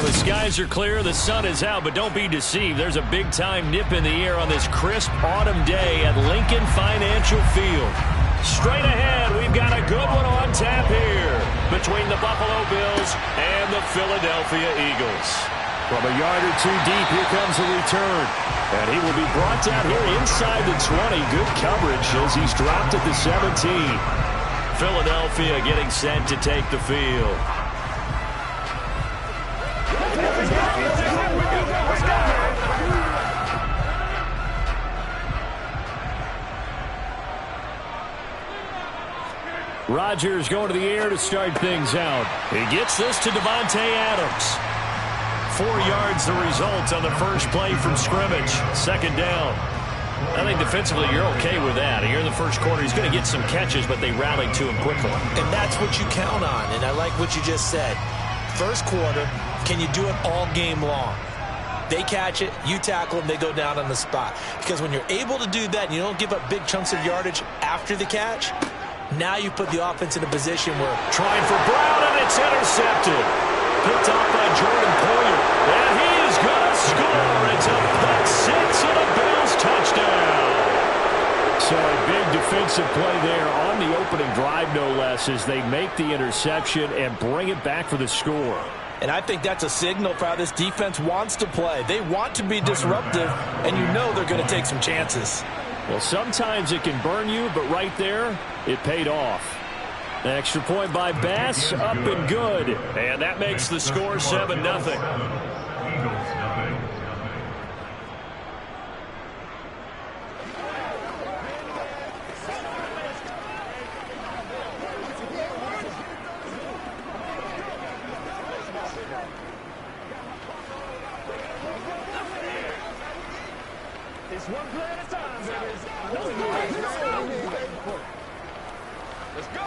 The skies are clear, the sun is out, but don't be deceived. There's a big-time nip in the air on this crisp autumn day at Lincoln Financial Field. Straight ahead, we've got a good one on tap here between the Buffalo Bills and the Philadelphia Eagles. From a yard or two deep, here comes the return. And he will be brought down here inside the 20. Good coverage as he's dropped at the 17. Philadelphia getting set to take the field. Rodgers going to the air to start things out. He gets this to Davante Adams. 4 yards the result on the first play from scrimmage. Second down. I think defensively you're okay with that. Here in the first quarter, he's going to get some catches, but they rallied to him quickly. And that's what you count on, and I like what you just said. First quarter, can you do it all game long? They catch it, you tackle them, they go down on the spot. Because when you're able to do that and you don't give up big chunks of yardage after the catch, now you put the offense in a position where... Trying for Brown, and it's intercepted. Picked off by Jordan Poyer. And he is going to score. It's a pick six and a Bills touchdown. So a big defensive play there on the opening drive, no less, as they make the interception and bring it back for the score. And I think that's a signal for how this defense wants to play. They want to be disruptive, and you know they're going to take some chances. Well, sometimes it can burn you, but right there, it paid off. An extra point by Bass, up and good. And that makes the score 7-0. It's one play at a time, baby. Let's go.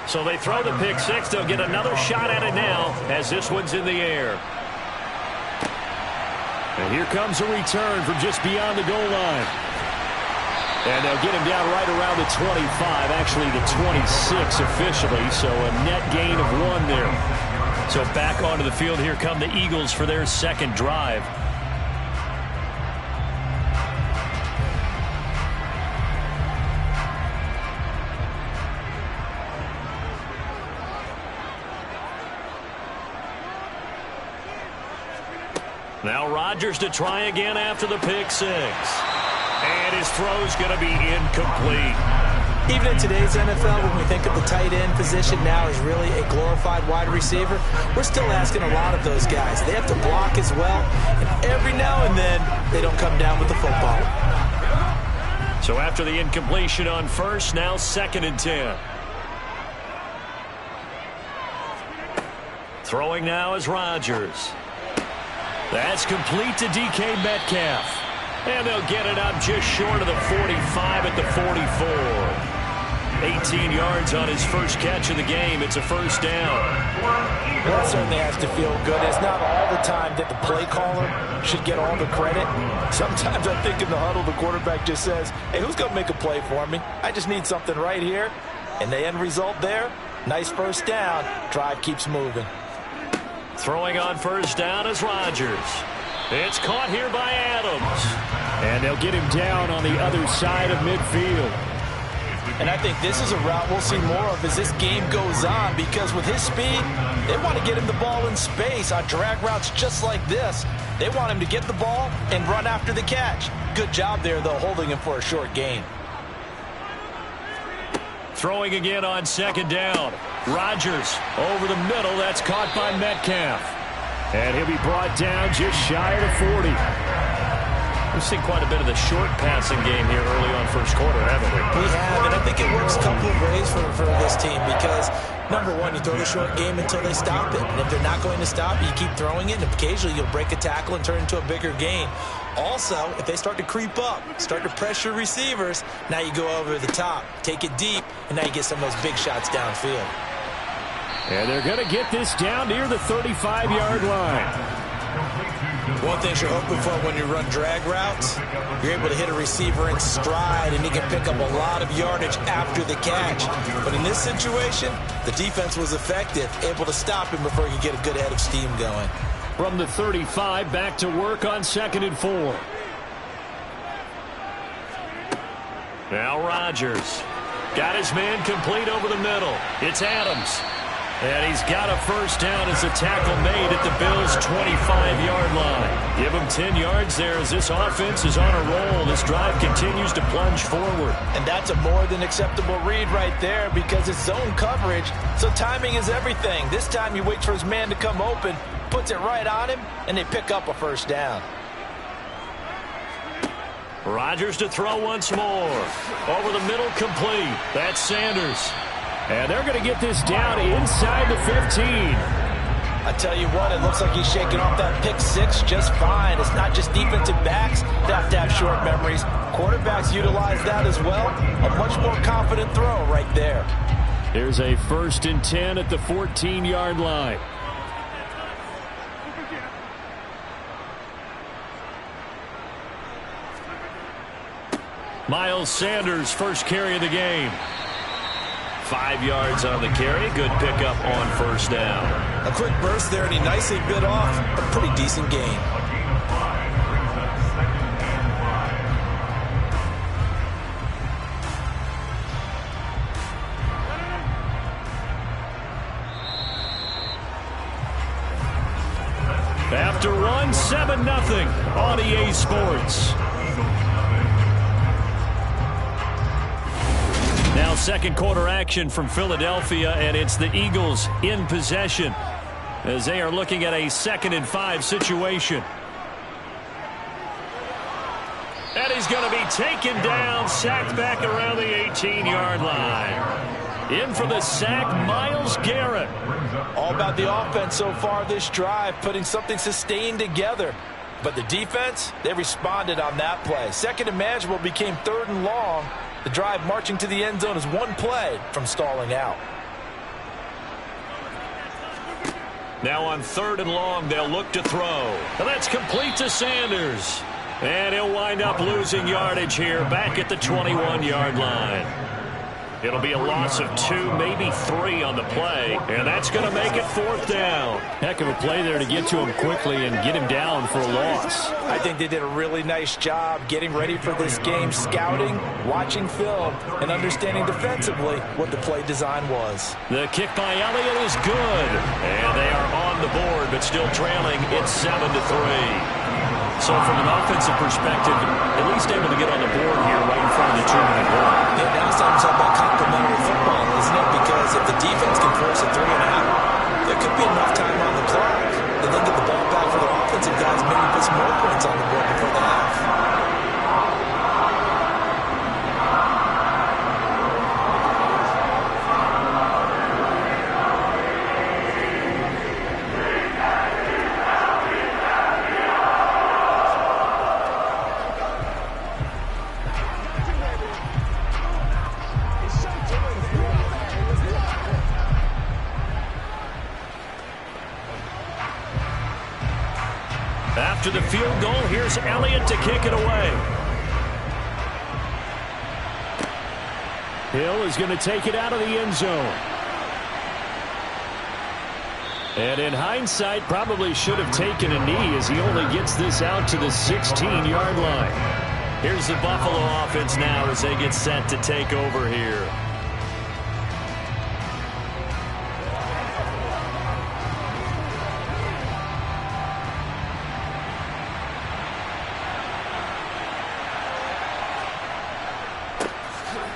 So they throw the pick six. They'll get another shot at it now as this one's in the air. And here comes a return from just beyond the goal line. And they'll get him down right around the 25, actually the 26 officially, so a net gain of 1 there. So back onto the field, here come the Eagles for their second drive. Now Rodgers to try again after the pick six. And his throw's going to be incomplete. Even in today's NFL, when we think of the tight end position now as really a glorified wide receiver, we're still asking a lot of those guys. They have to block as well, and every now and then they don't come down with the football. So after the incompletion on first, now 2nd and 10. Throwing now is Rodgers. That's complete to DK Metcalf. And they'll get it up just short of the 45 at the 44. 18 yards on his first catch of the game. It's a first down. Well, it certainly has to feel good. It's not all the time that the play caller should get all the credit. Sometimes I think in the huddle, the quarterback just says, hey, who's going to make a play for me? I just need something right here. And the end result there, nice first down. Drive keeps moving. Throwing on first down is Rodgers. It's caught here by Adams. And they'll get him down on the other side of midfield. And I think this is a route we'll see more of as this game goes on, because with his speed, they want to get him the ball in space on drag routes just like this. They want him to get the ball and run after the catch. Good job there, though, holding him for a short gain. Throwing again on second down. Rodgers over the middle. That's caught by Metcalf. And he'll be brought down just shy of the 40. We've seen quite a bit of the short passing game here early on first quarter, haven't we? We have, and I think it works a couple of ways for this team because, number one, you throw the short game until they stop it. And if they're not going to stop it, you keep throwing it, and occasionally you'll break a tackle and turn it into a bigger gain. Also, if they start to creep up, start to pressure receivers, now you go over the top, take it deep, and now you get some of those big shots downfield. And they're going to get this down near the 35-yard line. One thing you're hoping for when you run drag routes, you're able to hit a receiver in stride, and he can pick up a lot of yardage after the catch. But in this situation, the defense was effective, able to stop him before he could get a good head of steam going. From the 35, back to work on 2nd and 4. Now Rodgers. Got his man complete over the middle. It's Adams. And he's got a first down as a tackle made at the Bills' 25-yard line. Give him 10 yards there as this offense is on a roll. This drive continues to plunge forward. And that's a more than acceptable read right there because it's zone coverage, so timing is everything. This time he waits for his man to come open, puts it right on him, and they pick up a first down. Rodgers to throw once more. Over the middle, complete. That's Sanders. And they're going to get this down inside the 15. I tell you what, it looks like he's shaking off that pick six just fine. It's not just defensive backs that have to have short memories. Quarterbacks utilize that as well. A much more confident throw right there. Here's a 1st and 10 at the 14-yard line. Miles Sanders, first carry of the game. 5 yards on the carry. Good pickup on first down. A quick burst there, and he nicely bit off a pretty decent gain. After one, 7-0 on EA Sports. Now second quarter action from Philadelphia, and it's the Eagles in possession as they are looking at a 2nd and 5 situation. And he's going to be taken down, sacked back around the 18-yard line. In for the sack, Myles Garrett. All about the offense so far this drive, putting something sustained together. But the defense, they responded on that play. 2nd and manageable became 3rd and long. The drive marching to the end zone is one play from stalling out. Now on 3rd and long, they'll look to throw. And that's complete to Sanders. And he'll wind up losing yardage here back at the 21-yard line. It'll be a loss of 2, maybe 3 on the play, and that's going to make it 4th down. Heck of a play there to get to him quickly and get him down for a loss. I think they did a really nice job getting ready for this game, scouting, watching film, and understanding defensively what the play design was. The kick by Elliott is good, and they are on the board, but still trailing. It's 7-3. So from an offensive perspective, at least able to get on the board here right in front of the 2-minute warning. Yeah, now it's time to talk about complementary football, isn't it? Because if the defense can force a 3 and out, there could be enough time on the clock to then get the ball back for the offensive guys, maybe put some more points on the board before the half. After the field goal, here's Elliott to kick it away. Hill is going to take it out of the end zone. And in hindsight, probably should have taken a knee as he only gets this out to the 16-yard line. Here's the Buffalo offense now as they get set to take over here.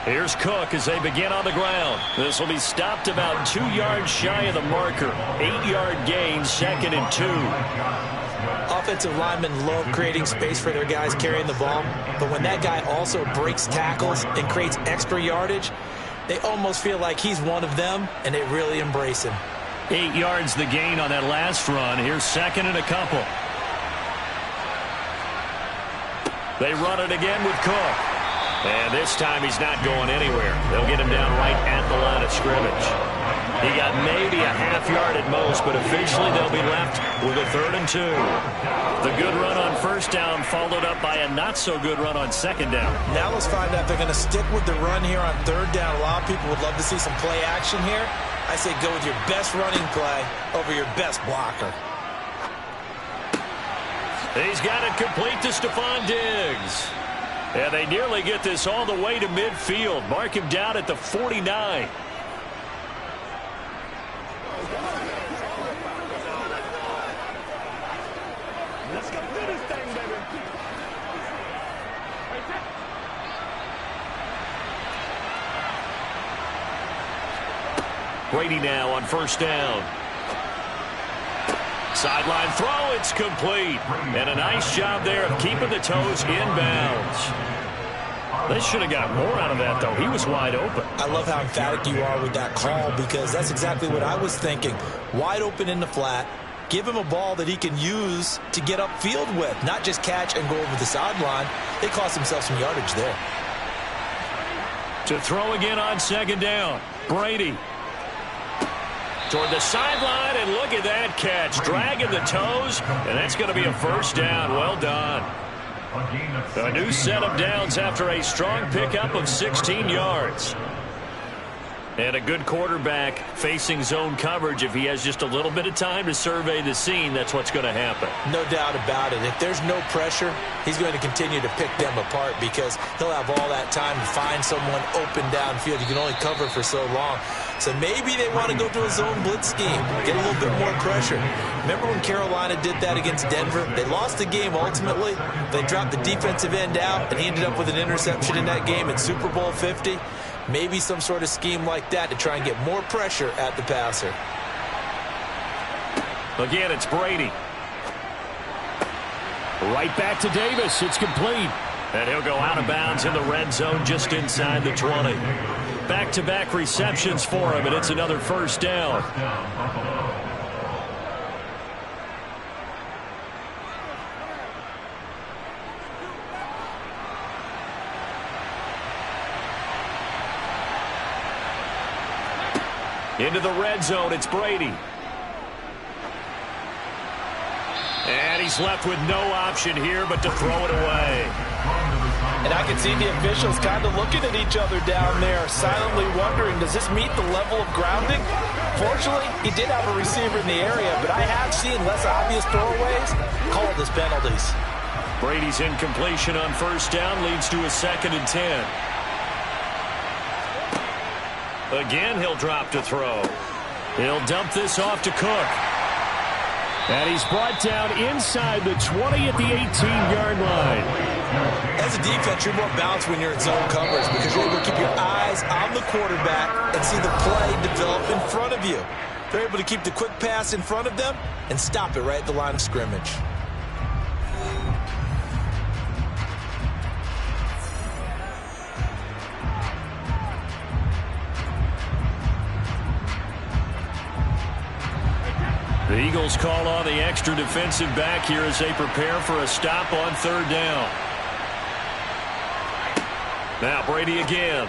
Here's Cook as they begin on the ground. This will be stopped about 2 yards shy of the marker. 8-yard gain, 2nd and 2. Offensive linemen love creating space for their guys carrying the ball, but when that guy also breaks tackles and creates extra yardage, They almost feel like he's one of them, and they really embrace him. 8 yards the gain on that last run. Here's second and a couple. They run it again with Cook. And this time he's not going anywhere. They'll get him down right at the line of scrimmage. He got maybe a half yard at most, but officially they'll be left with a 3rd and 2. The good run on first down followed up by a not-so-good run on second down. Now let's find out if they're going to stick with the run here on 3rd down. A lot of people would love to see some play action here. I say go with your best running play over your best blocker. He's got it complete to Stephon Diggs. And they nearly get this all the way to midfield. Mark him down at the 49. Let's go do this thing, baby. Brady now on first down. Sideline throw, it's complete. And a nice job there of keeping the toes inbounds. They should have got more out of that, though. He was wide open. I love how emphatic you are with that call, because that's exactly what I was thinking. Wide open in the flat. Give him a ball that he can use to get upfield with, not just catch and go over the sideline. They cost themselves some yardage there. To throw again on second down. Brady. Toward the sideline, and look at that catch. Dragging the toes, and that's going to be a first down. Well done. A new set of downs after a strong pickup of 16 yards. And a good quarterback facing zone coverage. If he has just a little bit of time to survey the scene, that's what's going to happen. No doubt about it. If there's no pressure, he's going to continue to pick them apart, because he'll have all that time to find someone open downfield. You can only cover for so long. So maybe they want to go to a zone blitz scheme, get a little bit more pressure. Remember when Carolina did that against Denver? They lost the game ultimately. They dropped the defensive end out, and he ended up with an interception in that game in Super Bowl 50. Maybe some sort of scheme like that to try and get more pressure at the passer. Again, it's Brady. Right back to Davis. It's complete. And he'll go out of bounds in the red zone just inside the 20. Back-to-back receptions for him, and it's another first down. Into the red zone, it's Brady. And he's left with no option here but to throw it away. And I can see the officials kind of looking at each other down there, silently wondering, does this meet the level of grounding? Fortunately, he did have a receiver in the area, but I have seen less obvious throwaways called as penalties. Brady's incompletion on first down leads to a 2nd and 10. Again, he'll drop to throw. He'll dump this off to Cook. And he's brought down inside the 20 at the 18-yard line. As a defense, you're more balanced when you're in zone coverage, because you're able to keep your eyes on the quarterback and see the play develop in front of you. They're able to keep the quick pass in front of them and stop it right at the line of scrimmage. The Eagles call on the extra defensive back here as they prepare for a stop on third down. Now Brady again.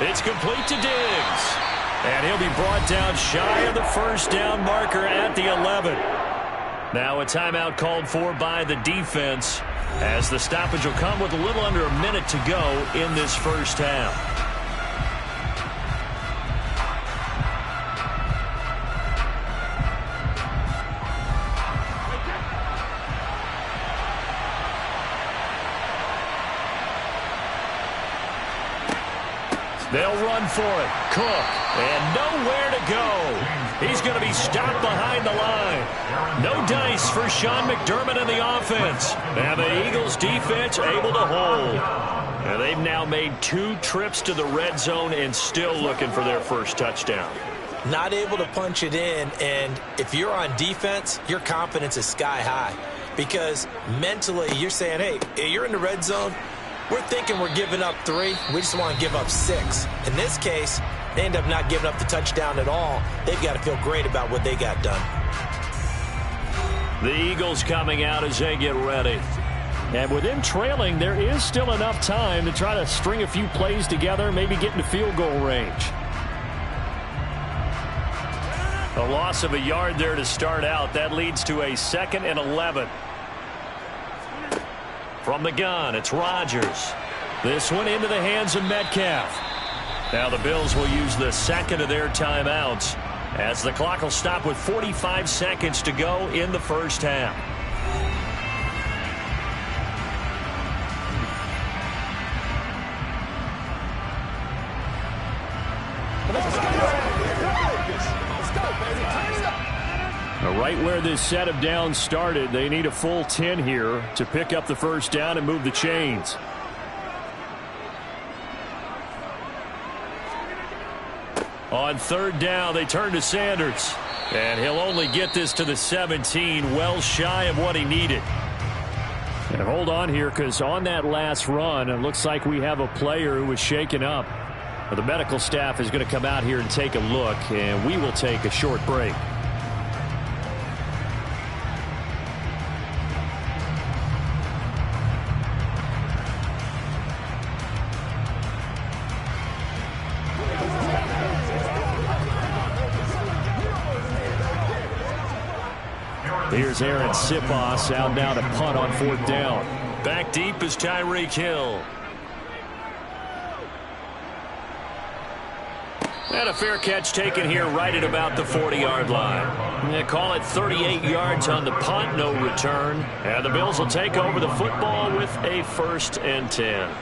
It's complete to Diggs. And he'll be brought down shy of the first down marker at the 11. Now a timeout called for by the defense, as the stoppage will come with a little under a minute to go in this first half. They'll run for it. Cook, and nowhere to go. He's going to be stopped behind the line. No dice for Sean McDermott and the offense. And the Eagles defense able to hold. And they've now made 2 trips to the red zone and still looking for their first touchdown. Not able to punch it in, and if you're on defense, your confidence is sky high. Because mentally, you're saying, hey, you're in the red zone, We're thinking we're giving up 3. We just want to give up 6. In this case, they end up not giving up the touchdown at all. They've got to feel great about what they got done. The Eagles coming out as they get ready. And with them trailing, there is still enough time to try to string a few plays together, maybe get into field goal range. A loss of a yard there to start out. That leads to a 2nd and 11. From the gun, it's Rodgers. This one into the hands of Metcalf. Now the Bills will use the 2nd of their timeouts as the clock will stop with 45 seconds to go in the first half. Right where this set of downs started, they need a full 10 here to pick up the first down and move the chains. On 3rd down, they turn to Sanders. And he'll only get this to the 17, well shy of what he needed. And hold on here, because on that last run, it looks like we have a player who was shaken up. The medical staff is going to come out here and take a look, and we will take a short break. Here's Aaron Sipos out now to punt on 4th down. Back deep is Tyreek Hill. And a fair catch taken here right at about the 40-yard line. They call it 38 yards on the punt, no return. And the Bills will take over the football with a 1st and 10.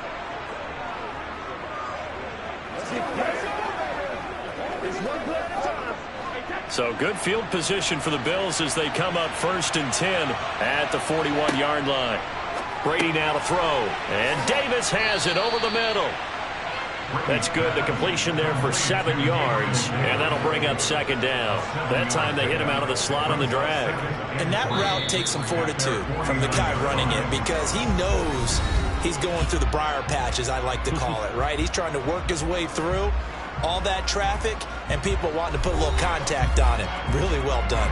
So good field position for the Bills as they come up 1st and 10 at the 41-yard line. Brady now to throw. And Davis has it over the middle. That's good. The completion there for 7 yards. And that'll bring up 2nd down. That time they hit him out of the slot on the drag. And that route takes some fortitude from the guy running it, because he knows he's going through the briar patch, as I like to call it, right? He's trying to work his way through all that traffic and people wanting to put a little contact on it. Really well done.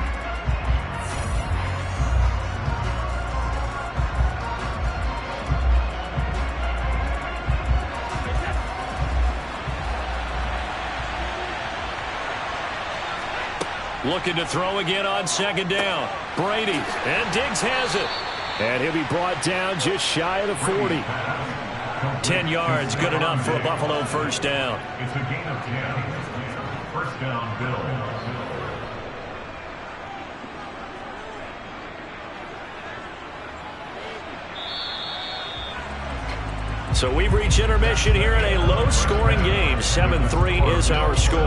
Looking to throw again on 2nd down. Brady, and Diggs has it. And he'll be brought down just shy of the 40. 10 yards, good enough for a Buffalo 1st down. It's a gain of 10. 1st down, Bills. So we've reached intermission here in a low-scoring game. 7-3 is our score.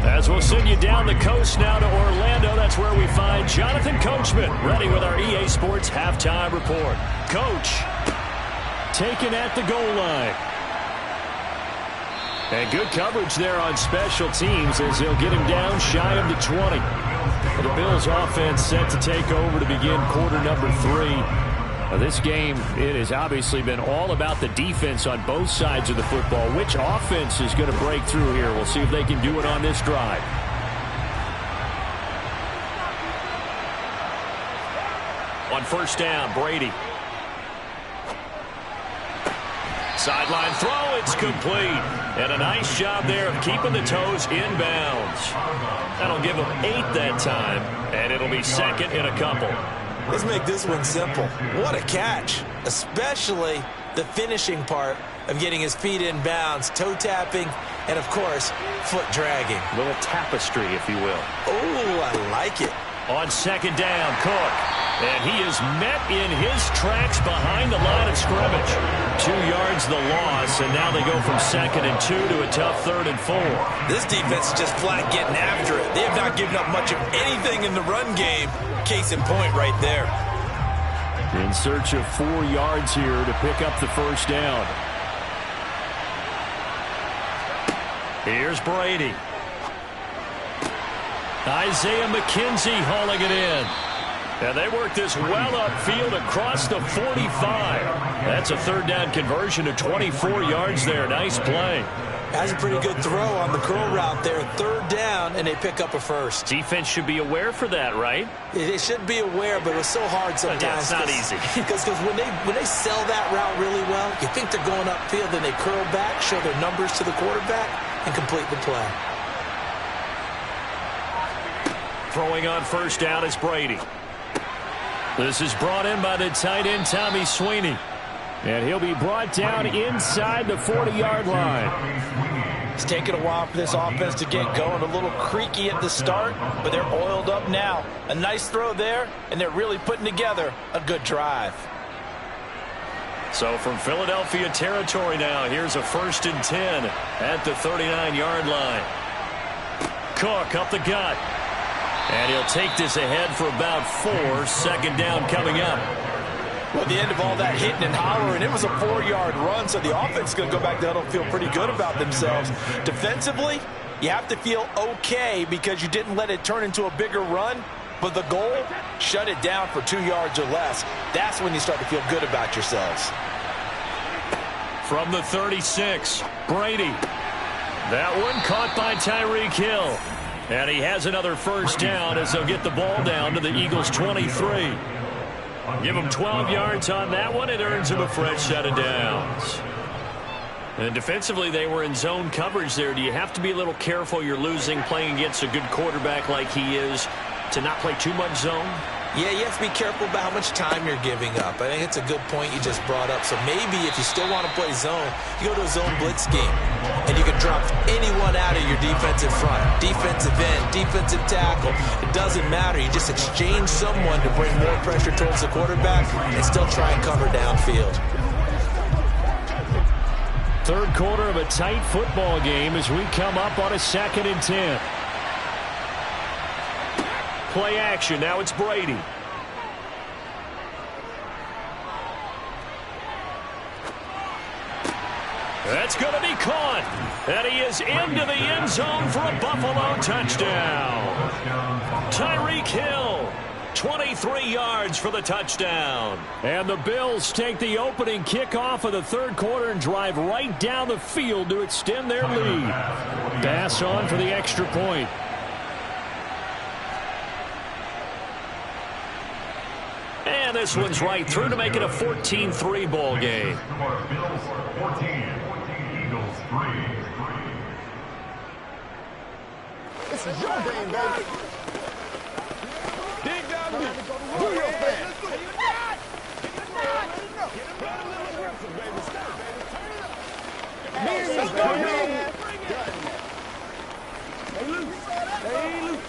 As we'll send you down the coast now to Orlando, that's where we find Jonathan Coachman, ready with our EA Sports halftime report. Coach, taken at the goal line. And good coverage there on special teams as they'll get him down shy of the 20. The Bills offense set to take over to begin quarter number 3. This game, it has obviously been all about the defense on both sides of the football. Which offense is going to break through here? We'll see if they can do it on this drive. On 1st down, Brady. Sideline throw, it's complete. And a nice job there of keeping the toes inbounds. That'll give them 8 that time, and it'll be 2nd and a couple. Let's make this one simple. What a catch, especially the finishing part of getting his feet in bounds, toe tapping, and, of course, foot dragging. A little tapestry, if you will. Oh, I like it. On 2nd down, Cook. And he is met in his tracks behind the line of scrimmage. 2 yards the loss, and now they go from 2nd and 2 to a tough 3rd and 4. This defense is just flat getting after it. They have not given up much of anything in the run game. Case in point right there. In search of 4 yards here to pick up the 1st down. Here's Brady. Isaiah McKenzie hauling it in. And they work this well upfield across the 45. That's a third down conversion to 24 yards there. Nice play. That's a pretty good throw on the curl route there. Third down, and they pick up a first. Defense should be aware for that, right? They should be aware, but it was so hard sometimes. Yeah, it's not easy. Because when they sell that route really well, you think they're going upfield, then they curl back, show their numbers to the quarterback, and complete the play. Throwing on first down is Brady. This is brought in by the tight end, Tommy Sweeney. And he'll be brought down inside the 40-yard line. It's taken a while for this offense to get going. A little creaky at the start, but they're oiled up now. A nice throw there, and they're really putting together a good drive. So from Philadelphia territory now, here's a 1st and 10 at the 39-yard line. Cook up the gut. And he'll take this ahead for about 4. 2nd down coming up. Well, at the end of all that hitting and hollering, it was a 4-yard run, so the offense is going to go back down and feel pretty good about themselves. Defensively, you have to feel okay because you didn't let it turn into a bigger run, but the goal, shut it down for 2 yards or less. That's when you start to feel good about yourselves. From the 36, Brady. That one caught by Tyreek Hill. And he has another first down as they'll get the ball down to the Eagles' 23. Give him 12 yards on that one. It earns him a fresh set of downs. And defensively, they were in zone coverage there. Do you have to be a little careful? You're losing, playing against a good quarterback like he is, to not play too much zone? Yeah, you have to be careful about how much time you're giving up. I think it's a good point you just brought up. So maybe if you still want to play zone, you go to a zone blitz scheme, and you can drop anyone out of your defensive front. Defensive end, defensive tackle. It doesn't matter. You just exchange someone to bring more pressure towards the quarterback and still try and cover downfield. Third quarter of a tight football game as we come up on a 2nd and 10. Play action. Now it's Brady. That's going to be caught. And he is into the end zone for a Buffalo touchdown. Tyreek Hill, 23 yards for the touchdown. And the Bills take the opening kickoff of the third quarter and drive right down the field to extend their lead. Pass on for the extra point. And this one's right through to make it a 14-3 ball game. Bills 14, Eagles 3. This is your game, baby. Dig down deep. Do your thing.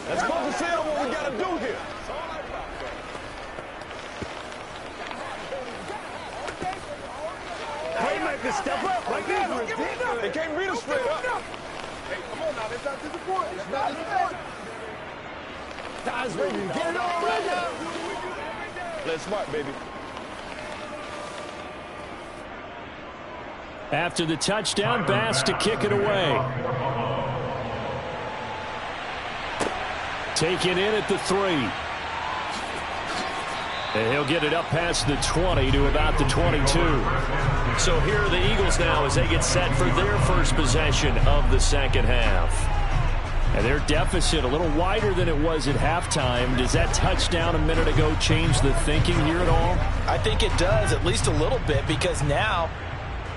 Let's focus in on what we got to do here. Playmakers step up like this. They can't beat us straight up. Hey, come on now. That's not disappointing. That's not disappointing. Guys ready to get it on right now. Play smart, baby. After the touchdown, Bass to kick it away. Taken in at the 3. And he'll get it up past the 20 to about the 22. So here are the Eagles now as they get set for their first possession of the second half. And their deficit a little wider than it was at halftime. Does that touchdown a minute ago change the thinking here at all? I think it does, at least a little bit, because now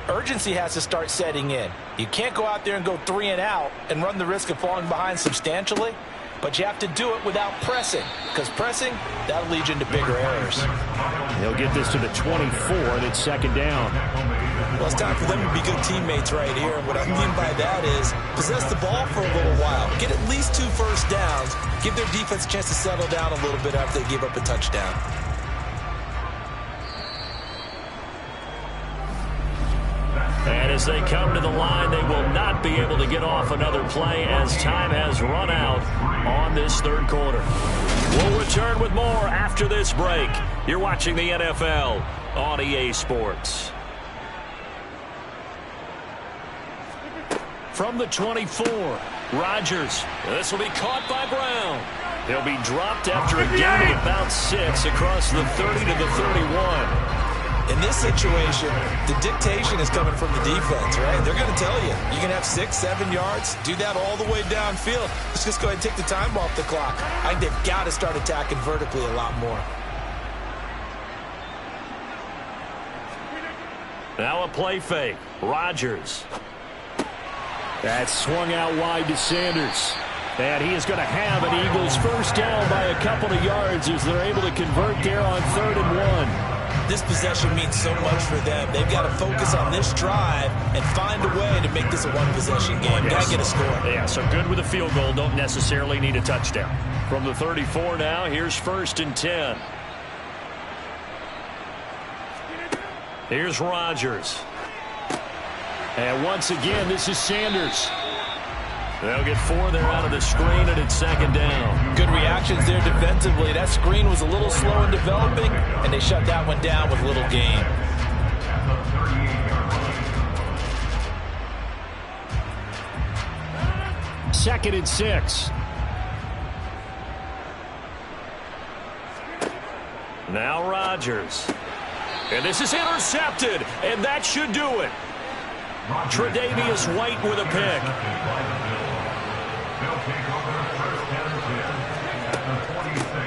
urgency has to start setting in. You can't go out there and go 3 and out and run the risk of falling behind substantially. But you have to do it without pressing, because pressing, that'll lead you into bigger errors. They'll get this to the 24, and it's 2nd down. Well, it's time for them to be good teammates right here. And what I mean by that is possess the ball for a little while. Get at least 2 first downs. Give their defense a chance to settle down a little bit after they give up a touchdown. And as they come to the line, they will not be able to get off another play as time has run out on this third quarter. We'll return with more after this break. You're watching the NFL on EA Sports. From the 24, Rodgers. This will be caught by Brown. He'll be dropped after a gain of about 6 across the 30 to the 31. In this situation, the dictation is coming from the defense, right? They're going to tell you, you can have 6, 7 yards, do that all the way downfield. Let's just go ahead and take the time off the clock. I think they've got to start attacking vertically a lot more. Now a play fake. Rodgers. That's swung out wide to Sanders. And he is going to have an Eagles first down by a couple of yards as they're able to convert there on 3rd and 1. This possession means so much for them. They've got to focus on this drive and find a way to make this a one-possession game. Got to get a score. Yeah, so good with a field goal. Don't necessarily need a touchdown. From the 34 now, here's 1st and 10. Here's Rodgers. And once again, this is Sanders. They'll get 4 there out of the screen, and it's 2nd down. Good reactions there defensively. That screen was a little slow in developing, and they shut that one down with little gain. Second and 6. Now Rodgers. And this is intercepted, and that should do it. Tre'Davious White with a pick.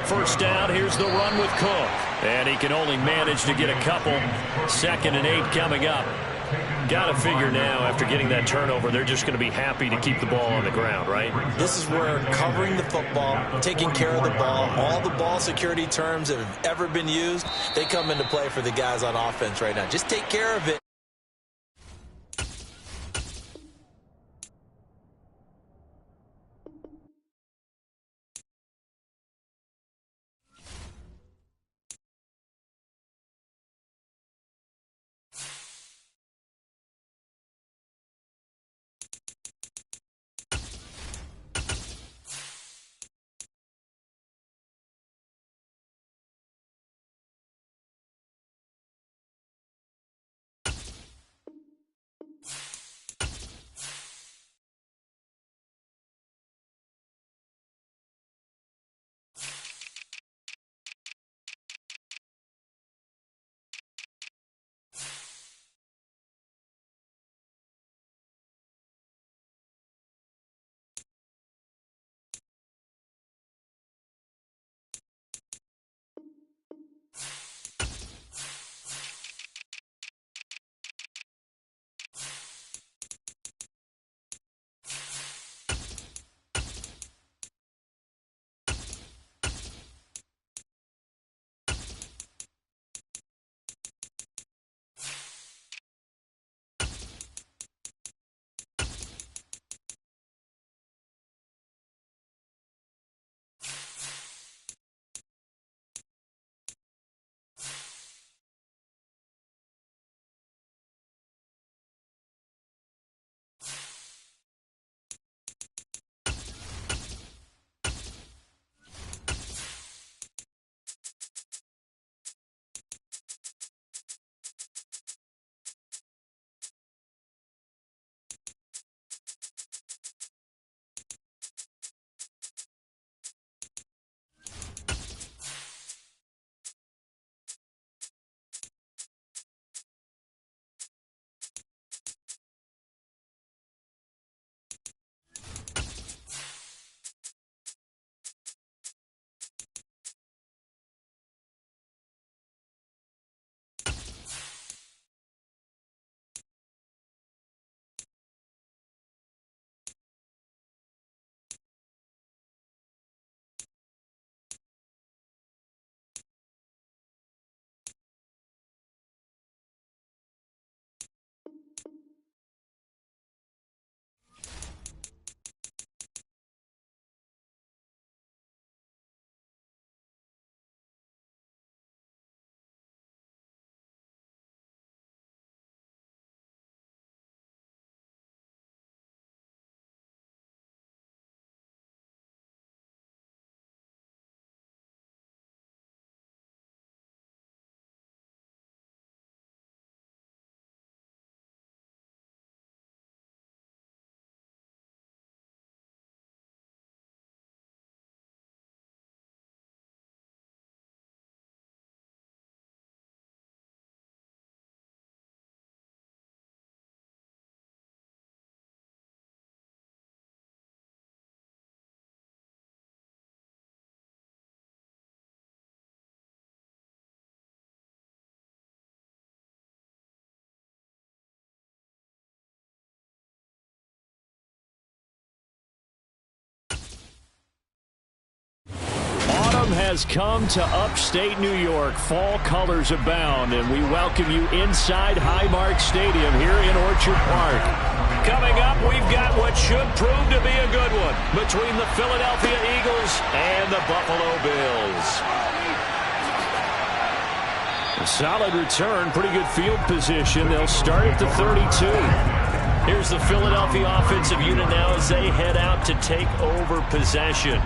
First down, here's the run with Cook. And he can only manage to get a couple. 2nd and 8 coming up. Got to figure now, after getting that turnover, they're just going to be happy to keep the ball on the ground, right? This is where covering the football, taking care of the ball, all the ball security terms that have ever been used, they come into play for the guys on offense right now. Just take care of it. autumn has come to upstate New York. Fall colors abound, and we welcome you inside Highmark Stadium here in Orchard Park. Coming up, we've got what should prove to be a good one between the Philadelphia Eagles and the Buffalo Bills. A solid return, pretty good field position. They'll start at the 32. Here's the Philadelphia offensive unit now as they head out to take over possession.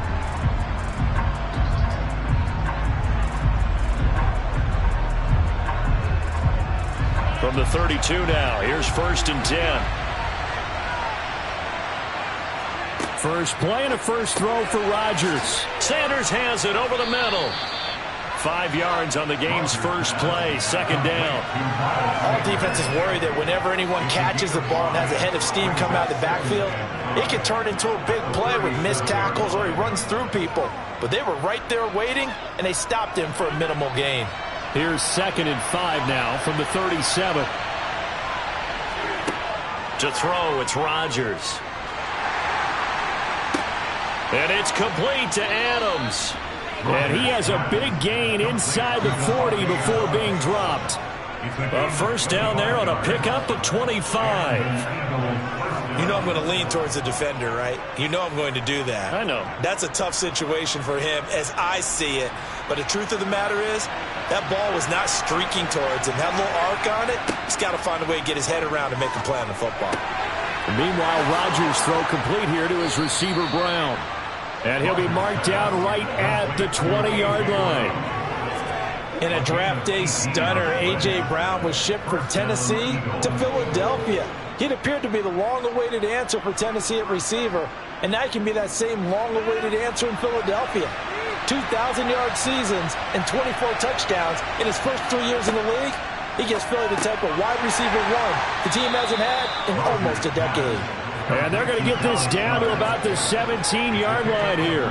From the 32 now, here's 1st and 10. First play and a first throw for Rodgers. Sanders has it over the middle. 5 yards on the game's first play, 2nd down. All defenses worry that whenever anyone catches the ball and has a head of steam come out of the backfield, it can turn into a big play with missed tackles or he runs through people. But they were right there waiting, and they stopped him for a minimal gain. Here's 2nd and 5 now from the 37. To throw, it's Rodgers. And it's complete to Adams. And he has a big gain inside the 40 before being dropped. A first down there on a pickup of 25. You know I'm going to lean towards the defender, right? You know I'm going to do that. I know. That's a tough situation for him as I see it. But the truth of the matter is, that ball was not streaking towards him. That little arc on it, he's got to find a way to get his head around and make a play on the football. Meanwhile, Rodgers' throw complete here to his receiver, Brown. And he'll be marked down right at the 20-yard line. In a draft day stunner, A.J. Brown was shipped from Tennessee to Philadelphia. He'd appeared to be the long-awaited answer for Tennessee at receiver, and now he can be that same long-awaited answer in Philadelphia. 2,000-yard seasons and 24 touchdowns in his first 3 years in the league. He gives Philly the type of wide receiver one the team hasn't had in almost a decade. And they're going to get this down to about the 17-yard line here.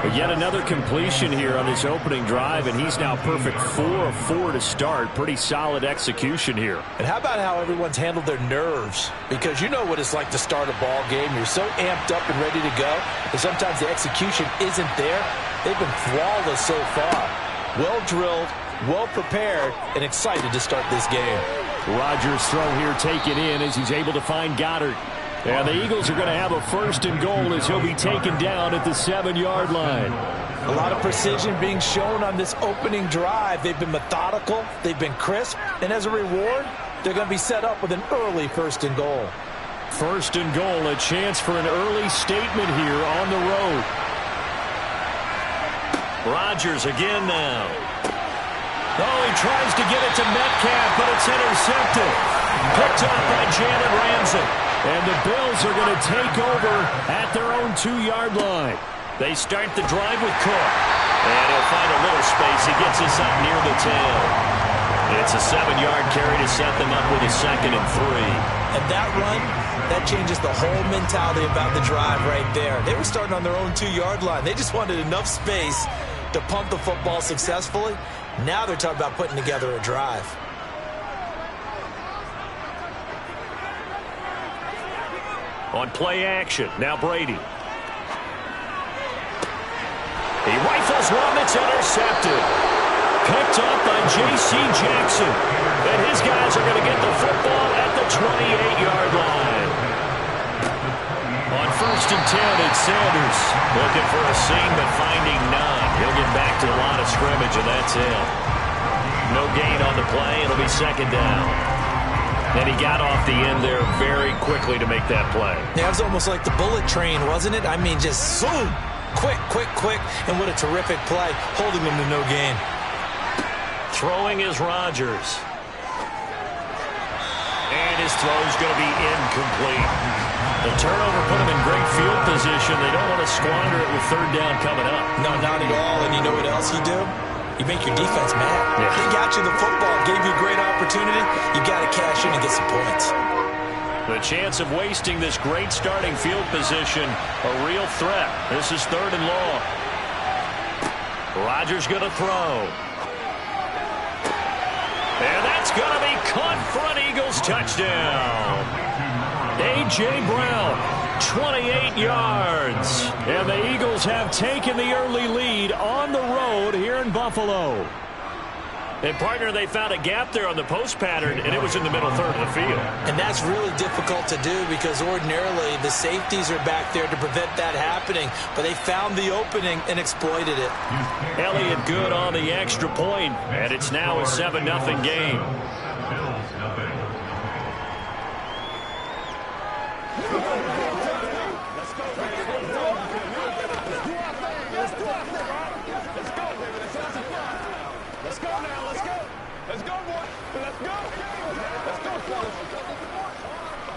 But yet another completion here on this opening drive, and he's now perfect 4 of 4 to start. Pretty solid execution here. And how about how everyone's handled their nerves? Because you know what it's like to start a ball game. You're so amped up and ready to go, and sometimes the execution isn't there. They've been flawless so far. Well-drilled, well-prepared, and excited to start this game. Rodgers' throw here taken in as he's able to find Goddard. And the Eagles are going to have a 1st and goal as he'll be taken down at the 7-yard line. A lot of precision being shown on this opening drive. They've been methodical, they've been crisp, and as a reward, they're going to be set up with an early 1st and goal. 1st and goal, a chance for an early statement here on the road. Rodgers again now. Oh, he tries to get it to Metcalf, but it's intercepted. Picked up by Jalen Ramsey. And the Bills are going to take over at their own 2-yard line. They start the drive with Cook. And he'll find a little space. He gets us up near the 10. It's a 7-yard carry to set them up with a 2nd and 3. And that run, that changes the whole mentality about the drive right there. They were starting on their own 2-yard line. They just wanted enough space to pump the football successfully. Now they're talking about putting together a drive. On play action, now Brady. He rifles one that's intercepted. Picked up by J.C. Jackson. And his guys are going to get the football at the 28-yard line. On 1st and 10, it's Sanders. Looking for a seam, but finding none. He'll get back to the line of scrimmage, and that's it. No gain on the play. It'll be 2nd down. And he got off the end there very quickly to make that play. Yeah, it was almost like the bullet train, wasn't it? I mean, just zoom. Quick, quick, quick. And what a terrific play, holding them to no gain. Throwing is Rodgers. And his throw's going to be incomplete. The turnover put him in great field position. They don't want to squander it with 3rd down coming up. No, not at all. And you know what else you do? You make your defense mad. Yeah. They got you the football, gave you a great opportunity. You got to cash in and get some points. The chance of wasting this great starting field position, a real threat. This is 3rd and long. Rodgers going to throw. And that's going to be caught for an Eagles touchdown. A.J. Brown, 28 yards. And the Eagles Eagles have taken the early lead on the road here in Buffalo. And, partner, they found a gap there on the post pattern, and it was in the middle third of the field. And that's really difficult to do because ordinarily the safeties are back there to prevent that happening. But they found the opening and exploited it. Elliott good on the extra point, and it's now a 7-0 game.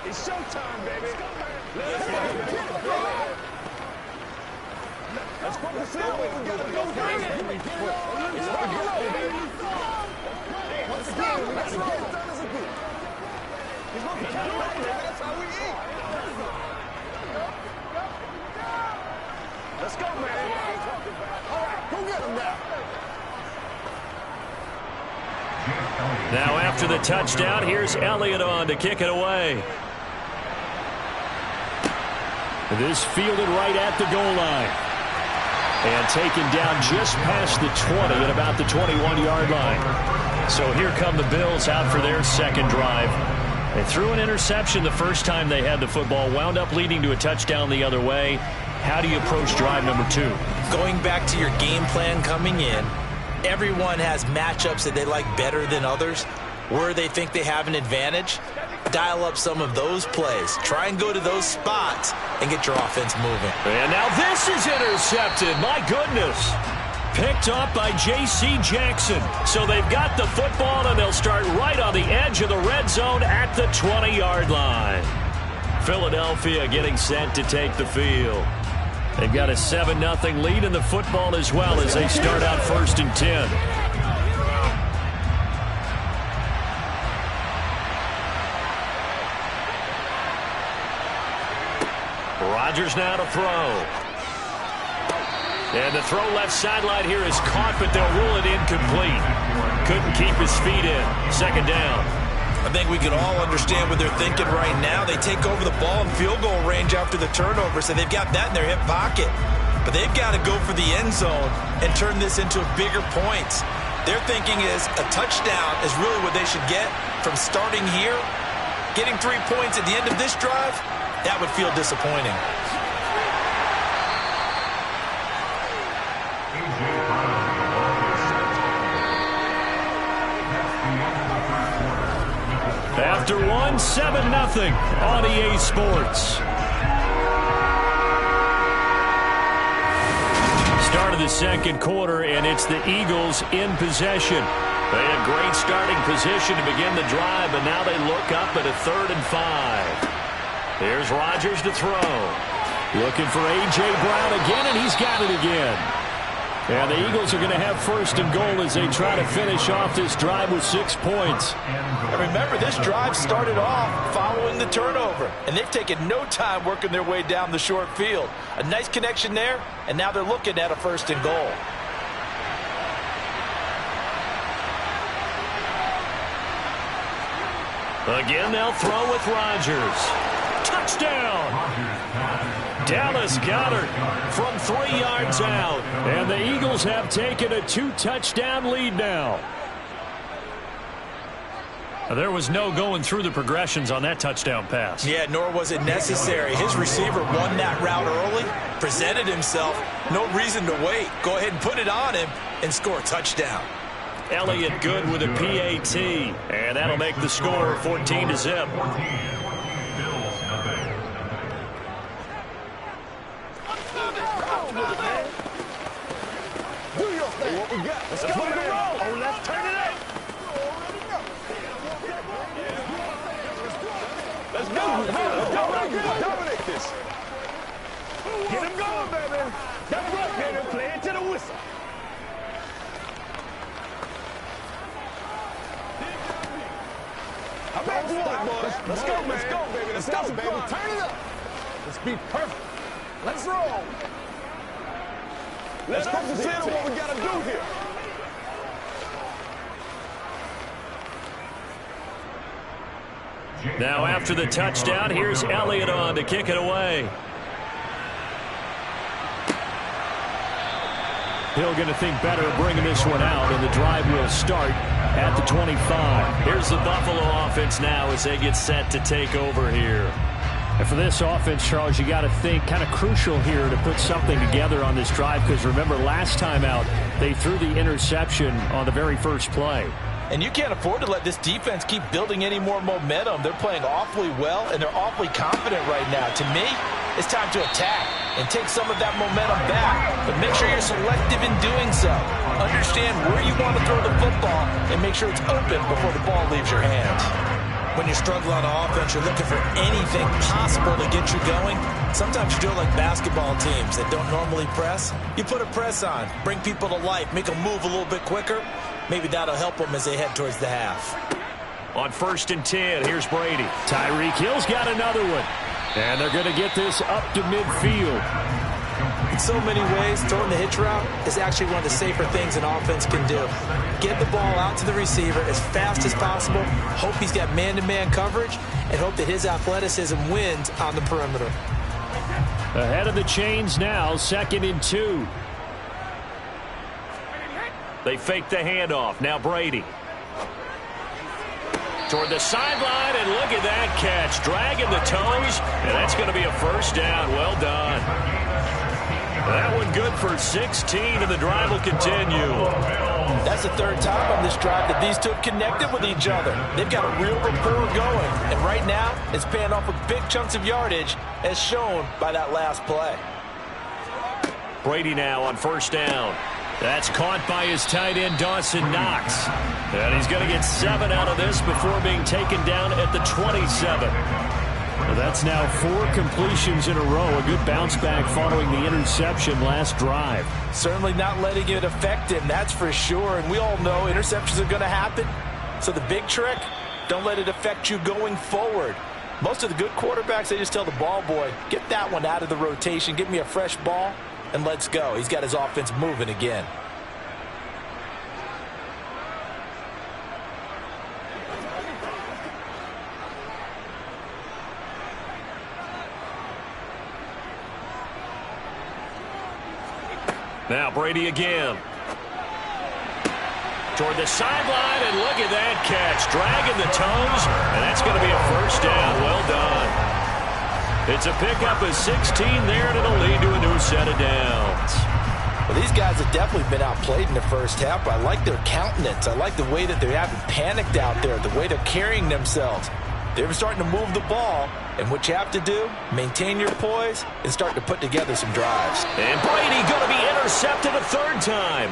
It's showtime, baby. Let's focus in what we gotta go, baby. Let's go, baby. Once again, we gotta get it done as a group. He's gonna be counting back, baby. That's how we eat. Let's go, man. All right, go get him now. Now after the touchdown, here's Elliott on to kick it away. This fielded right at the goal line. And taken down just past the 20 at about the 21-yard line. So here come the Bills out for their second drive. They threw an interception the first time they had the football, wound up leading to a touchdown the other way. How do you approach drive number 2? Going back to your game plan coming in, everyone has matchups that they like better than others. Where they think they have an advantage, dial up some of those plays. Try and go to those spots and get your offense moving. And now this is intercepted. My goodness. Picked up by J.C. Jackson. So they've got the football, and they'll start right on the edge of the red zone at the 20-yard line. Philadelphia getting set to take the field. They've got a 7-0 lead in the football as well as they start out 1st and 10. Rodgers now to throw. And the throw left sideline here is caught, but they'll rule it incomplete. Couldn't keep his feet in. 2nd down. I think we can all understand what they're thinking right now. They take over the ball in field goal range after the turnover, so they've got that in their hip pocket. But they've got to go for the end zone and turn this into bigger points. Their thinking is a touchdown is really what they should get from starting here. Getting 3 points at the end of this drive, that would feel disappointing. After 7-0 on EA Sports. Start of the second quarter, and it's the Eagles in possession. They had great starting position to begin the drive, but now they look up at a 3rd and 5. Here's Rodgers to throw. Looking for A.J. Brown again, and he's got it again. And the Eagles are going to have 1st and goal as they try to finish off this drive with 6 points. And remember, this drive started off following the turnover, and they've taken no time working their way down the short field. A nice connection there, and now they're looking at a 1st and goal. Again, they'll throw with Rodgers. Touchdown! Dallas Goedert from 3 yards out. And the Eagles have taken a 2-touchdown lead now. There was no going through the progressions on that touchdown pass. Yeah, nor was it necessary. His receiver won that route early, presented himself. No reason to wait. Go ahead and put it on him and score a touchdown. Elliott good with a PAT. And that'll make the score 14-0. What we got? Let's go, man. Oh, let's turn it up. Let's go. Let's go. Dominate this. Get him going, baby. That's right, baby. Play it to the whistle. I'm back to one, boys. Let's go, man. Let's go, baby. Let's go, baby. Turn it up. Let's be perfect. Let's roll. Let's focus in on what we got to do here. Now after the touchdown, here's Elliott on to kick it away. He'll get to think better of bringing this one out, and the drive will start at the 25. Here's the Buffalo offense now as they get set to take over here. And for this offense, Charles, you got to think kind of crucial here to put something together on this drive, because remember last time out they threw the interception on the very first play. And you can't afford to let this defense keep building any more momentum. They're playing awfully well, and they're awfully confident right now. To me, it's time to attack and take some of that momentum back. But make sure you're selective in doing so. Understand where you want to throw the football and make sure it's open before the ball leaves your hands. When you struggle on offense, you're looking for anything possible to get you going. Sometimes you do it like basketball teams that don't normally press. You put a press on, bring people to life, make them move a little bit quicker. Maybe that'll help them as they head towards the half. On 1st and 10, here's Brady. Tyreek Hill's got another one. And they're going to get this up to midfield. In so many ways, throwing the hitch route is actually one of the safer things an offense can do. Get the ball out to the receiver as fast as possible, hope he's got man-to-man coverage, and hope that his athleticism wins on the perimeter. Ahead of the chains now, 2nd and 2. They fake the handoff. Now Brady. Toward the sideline, and look at that catch. Dragging the toes, and that's going to be a first down. Well done. That one good for 16, and the drive will continue. That's the 3rd time on this drive that these two have connected with each other. They've got a real rapport going, and right now it's paying off with big chunks of yardage, as shown by that last play. Brady now on 1st down. That's caught by his tight end, Dawson Knox. And he's going to get 7 out of this before being taken down at the 27. Well, that's now 4 completions in a row. A good bounce back following the interception last drive. Certainly not letting it affect him, that's for sure. And we all know interceptions are going to happen. So the big trick, don't let it affect you going forward. Most of the good quarterbacks, they just tell the ball boy, get that one out of the rotation, give me a fresh ball, and let's go. He's got his offense moving again. Now Brady again. Toward the sideline, and look at that catch. Dragging the toes, and that's going to be a first down. Well done. It's a pickup of 16 there, and it'll lead to a new set of downs. Well, these guys have definitely been outplayed in the first half, but I like their countenance. I like the way that they haven't panicked out there, the way they're carrying themselves. They're starting to move the ball, and what you have to do, maintain your poise and start to put together some drives. And Brady going to be intercepted a 3rd time.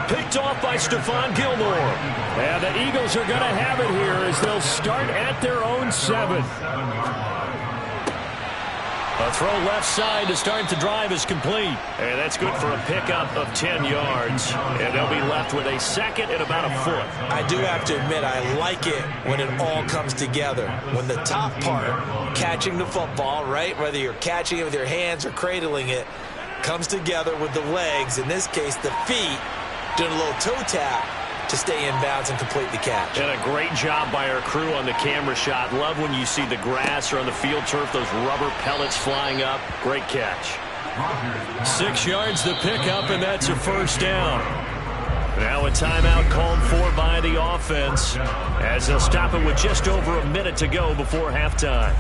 Picked off by Stephon Gilmore. And the Eagles are going to have it here as they'll start at their own 7. A throw left side to start the drive is complete. And that's good for a pickup of 10 yards. And they'll be left with a 2nd and about a foot. I do have to admit, I like it when it all comes together. When the top part, catching the football, right, whether you're catching it with your hands or cradling it, comes together with the legs, in this case the feet, doing a little toe tap to stay in bounds and complete the catch. And a great job by our crew on the camera shot. Love when you see the grass or on the field turf, those rubber pellets flying up. Great catch. 6 yards the pickup, and that's a first down. Now a timeout called for by the offense as they'll stop it with just over a minute to go before halftime.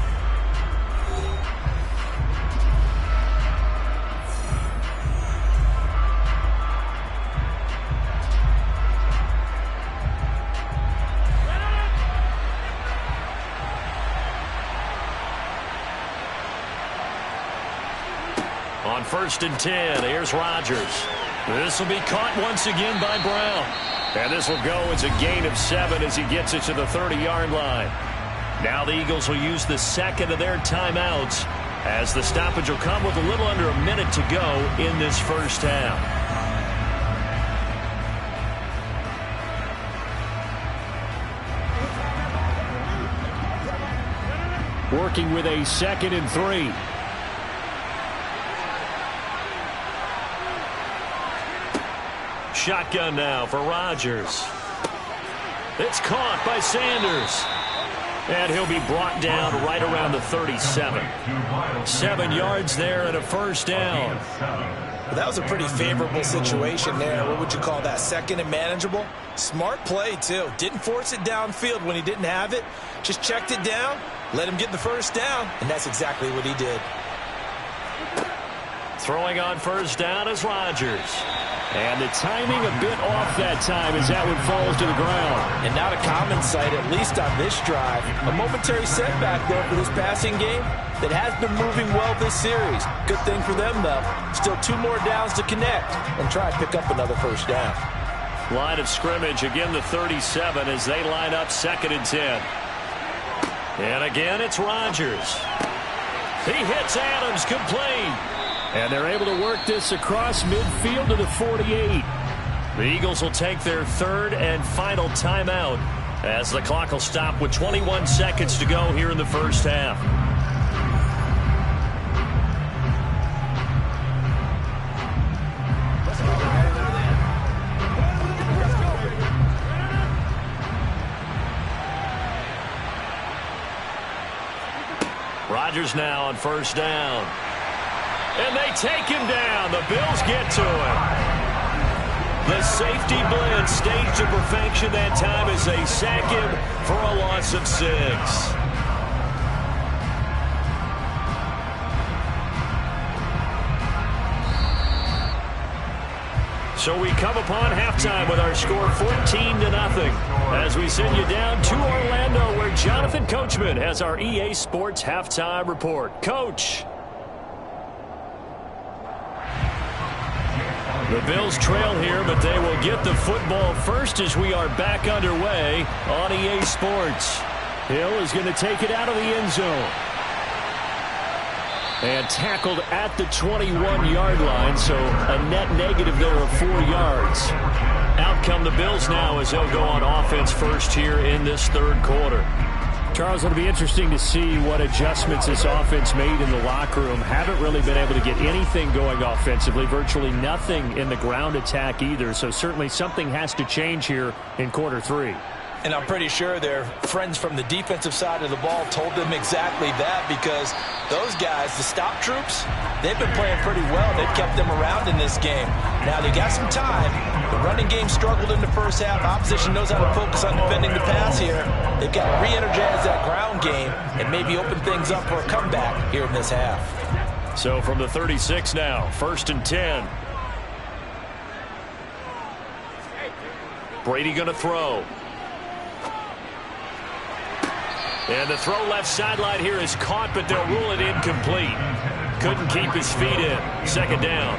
On 1st and 10, here's Rodgers. This will be caught once again by Brown. And this will go as a gain of 7 as he gets it to the 30-yard line. Now the Eagles will use the 2nd of their timeouts as the stoppage will come with a little under a minute to go in this first half. Working with a 2nd and 3. Shotgun now for Rodgers. It's caught by Sanders. And he'll be brought down right around the 37. 7 yards there and a first down. Well, that was a pretty favorable situation there. What would you call that? Second and manageable? Smart play, too. Didn't force it downfield when he didn't have it. Just checked it down, let him get the first down, and that's exactly what he did. Throwing on first down is Rodgers. And the timing a bit off that time as that one falls to the ground. And not a common sight, at least on this drive. A momentary setback, though, for this passing game that has been moving well this series. Good thing for them, though. Still 2 more downs to connect and try and pick up another first down. Line of scrimmage, again the 37 as they line up 2nd and 10. And again, it's Rodgers. He hits Adams, complete. And they're able to work this across midfield to the 48. The Eagles will take their 3rd and final timeout as the clock will stop with 21 seconds to go here in the first half. Rodgers now on first down. And they take him down. The Bills get to him. The safety blitz staged to perfection that time as they sack him for a loss of 6. So we come upon halftime with our score 14-0 as we send you down to Orlando where Jonathan Coachman has our EA Sports halftime report. Coach. The Bills trail here, but they will get the football first as we are back underway on EA Sports. Hill is going to take it out of the end zone. And tackled at the 21-yard line, so a net negative there of 4 yards. Out come the Bills now as they'll go on offense first here in this 3rd quarter. Charles, it'll be interesting to see what adjustments this offense made in the locker room. Haven't really been able to get anything going offensively, virtually nothing in the ground attack either. So certainly something has to change here in quarter 3. And I'm pretty sure their friends from the defensive side of the ball told them exactly that because those guys, the stop troops, they've been playing pretty well. They've kept them around in this game. Now they got some time. The running game struggled in the first half. Opposition knows how to focus on defending the pass here. They've got to re-energize that ground game and maybe open things up for a comeback here in this half. So from the 36 now, 1st and 10. Brady going to throw. And the throw left sideline here is caught, but they'll rule it incomplete. Couldn't keep his feet in. 2nd down.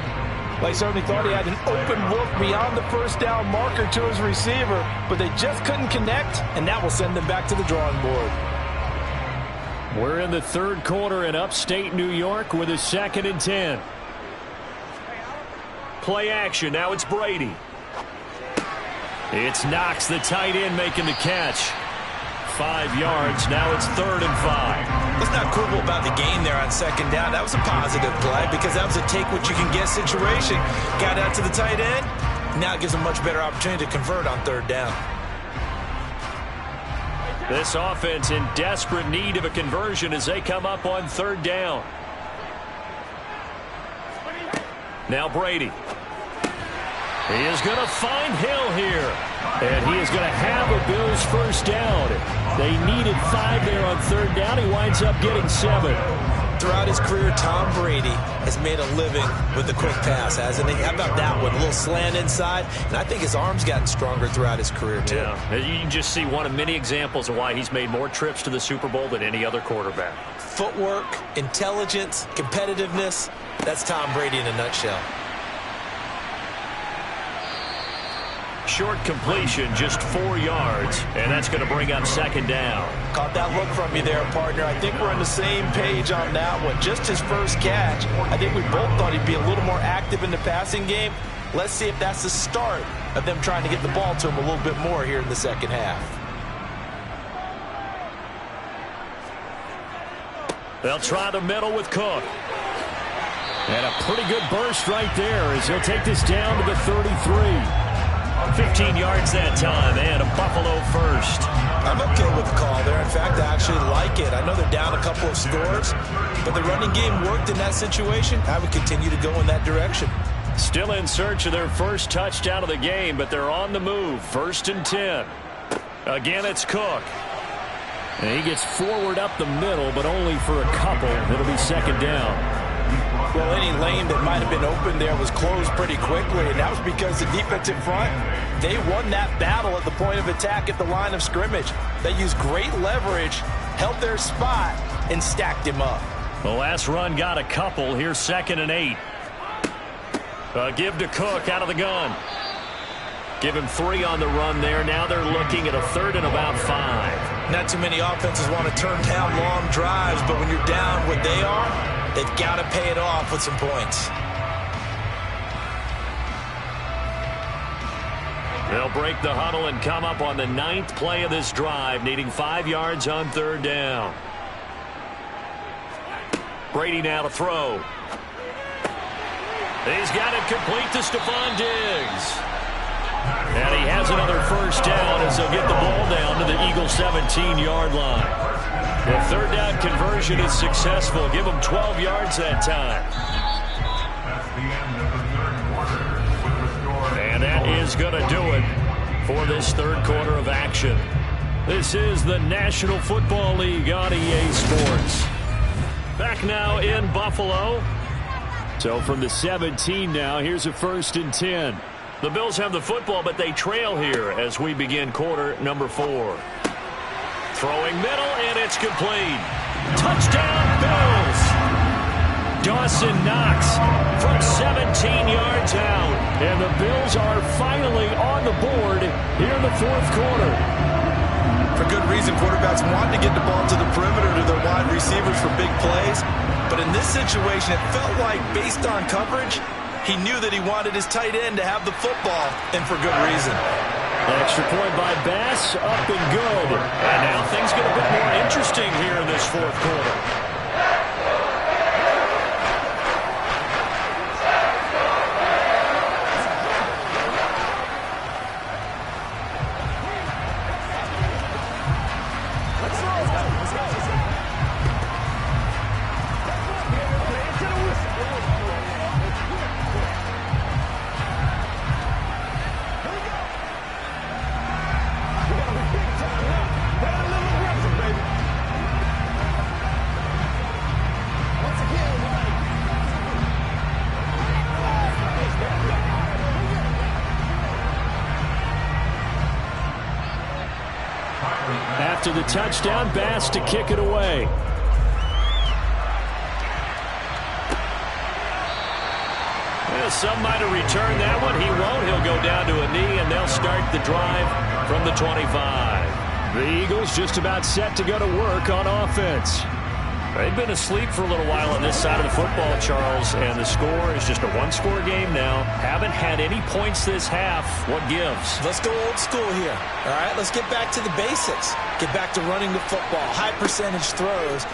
They certainly thought he had an open look beyond the first down marker to his receiver, but they just couldn't connect, and that will send them back to the drawing board. We're in the 3rd quarter in upstate New York with a 2nd and 10. Play action. Now it's Brady. It's Knox, the tight end, making the catch. 5 yards. Now it's 3rd and 5. What's not cool about the gain there on 2nd down? That was a positive play because that was a take-what-you-can-get situation. Got out to the tight end. Now it gives them a much better opportunity to convert on 3rd down. This offense in desperate need of a conversion as they come up on 3rd down. Now Brady. He is going to find Hill here. And he is going to have a Bills first down. They needed 5 there on 3rd down. He winds up getting 7. Throughout his career, Tom Brady has made a living with the quick pass, hasn't he? How about that one? A little slant inside. And I think his arm's gotten stronger throughout his career, too. Yeah, you can just see one of many examples of why he's made more trips to the Super Bowl than any other quarterback. Footwork, intelligence, competitiveness. That's Tom Brady in a nutshell. Short completion, just 4 yards, and that's going to bring up 2nd down. Caught that look from you there, partner. I think we're on the same page on that one. Just his first catch. I think we both thought he'd be a little more active in the passing game. Let's see if that's the start of them trying to get the ball to him a little bit more here in the 2nd half. They'll try the middle with Cook. And a pretty good burst right there as he'll take this down to the 33. 15 yards that time, and a Buffalo first. I'm okay with the call there. In fact, I actually like it. I know they're down a couple of scores, but the running game worked in that situation. I would continue to go in that direction. Still in search of their first touchdown of the game, but they're on the move. 1st and 10. Again, it's Cook. And he gets forward up the middle, but only for a couple. It'll be 2nd down. Well, any lane that might have been open there was closed pretty quickly, and that was because the defensive front, they won that battle at the point of attack at the line of scrimmage. They used great leverage, held their spot, and stacked him up. The last run got a couple. Here's 2nd and 8. Give to Cook out of the gun. Give him 3 on the run there. Now they're looking at a 3rd and about 5. Not too many offenses want to turn down long drives, but when you're down what they are, they've got to pay it off with some points. They'll break the huddle and come up on the 9th play of this drive, needing 5 yards on 3rd down. Brady now to throw. He's got it complete to Stephon Diggs. And he has another 1st down as they'll get the ball down to the Eagles' 17-yard line. The 3rd down conversion is successful. Give them 12 yards that time. That's the end of the 3rd quarter with the score. And that is going to do it for this 3rd quarter of action. This is the National Football League on EA Sports. Back now in Buffalo. So from the 17 now, here's a 1st and 10. The Bills have the football, but they trail here as we begin quarter number 4. Throwing middle, and it's complete. Touchdown, Bills! Dawson Knox from 17 yards out. And the Bills are finally on the board here in the 4th quarter. For good reason, quarterbacks want to get the ball to the perimeter to their wide receivers for big plays. But in this situation, it felt like, based on coverage, he knew that he wanted his tight end to have the football, and for good reason. Extra point by Bass, up and good. And now things get a bit more interesting here in this 4th quarter. After the touchdown, Bass to kick it away. Well, some might have returned that one. He won't. He'll go down to a knee, and they'll start the drive from the 25. The Eagles just about set to go to work on offense. They've been asleep for a little while on this side of the football, Charles, and the score is just a 1-score game now. Haven't had any points this half. What gives? Let's go old school here. All right, let's get back to the basics. Get back to running the football, high percentage throws.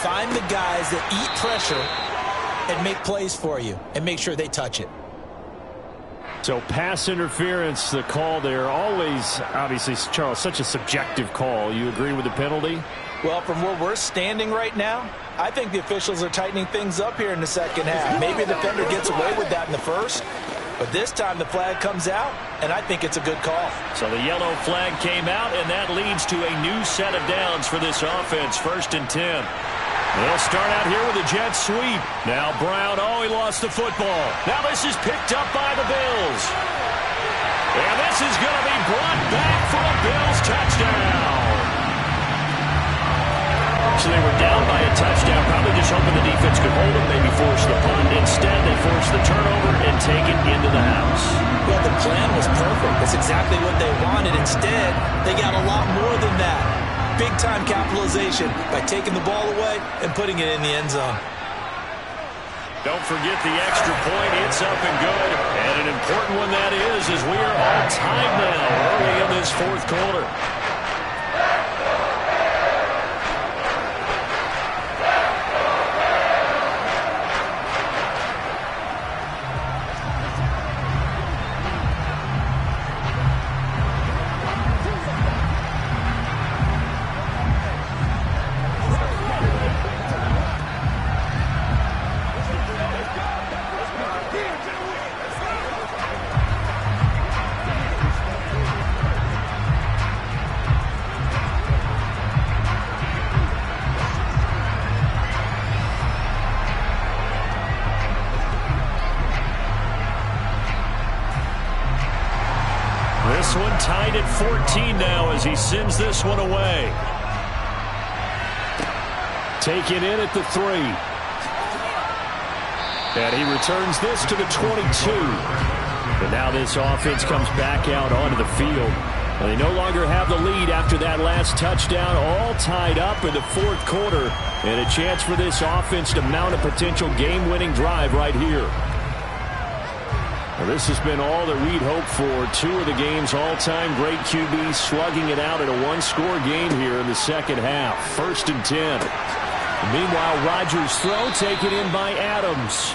Find the guys that eat pressure and make plays for you and make sure they touch it. So pass interference, the call there. Always, obviously, Charles, such a subjective call. You agree with the penalty? Well, from where we're standing right now, I think the officials are tightening things up here in the second half. Maybe a defender gets away with that in the first, but this time the flag comes out, and I think it's a good call. So the yellow flag came out, and that leads to a new set of downs for this offense. 1st and 10. They'll start out here with a jet sweep. Now Brown, he lost the football. Now this is picked up by the Bills. And this is going to be brought back for a Bills touchdown. So they were down by a touchdown, probably just hoping the defense could hold them, maybe force the punt. Instead, they forced the turnover and take it into the house. Well, the plan was perfect. That's exactly what they wanted. Instead, they got a lot more than that. Big-time capitalization by taking the ball away and putting it in the end zone. Don't forget the extra point. It's up and good. And an important one that is, as we are on time now early in this 4th quarter. this one, tied at 14 now as he sends this one away. Taken in at the 3. And he returns this to the 22. And now this offense comes back out onto the field. And they no longer have the lead after that last touchdown, all tied up in the fourth quarter. And a chance for this offense to mount a potential game-winning drive right here. Well, this has been all that we'd hoped for. 2 of the game's all-time great QBs slugging it out in a one-score game here in the second half. 1st and 10. Meanwhile, Rodgers' throw taken in by Adams.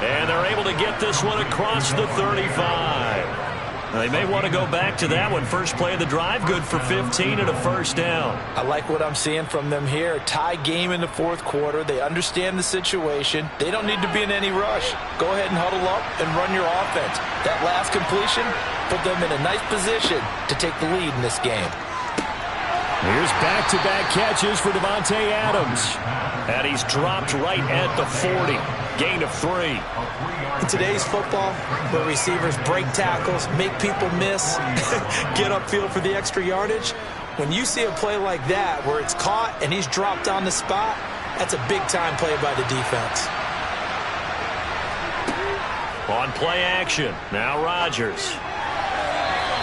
And they're able to get this one across the 35. Now, they may want to go back to that one. First play of the drive, good for 15 and a first down. I like what I'm seeing from them here. Tie game in the fourth quarter. They understand the situation. They don't need to be in any rush. Go ahead and huddle up and run your offense. That last completion put them in a nice position to take the lead in this game. Here's back-to-back catches for Davante Adams. And he's dropped right at the 40. Gain of 3. In today's football, where receivers break tackles, make people miss, get upfield for the extra yardage, when you see a play like that where it's caught and he's dropped on the spot, that's a big-time play by the defense. On play action, now Rodgers.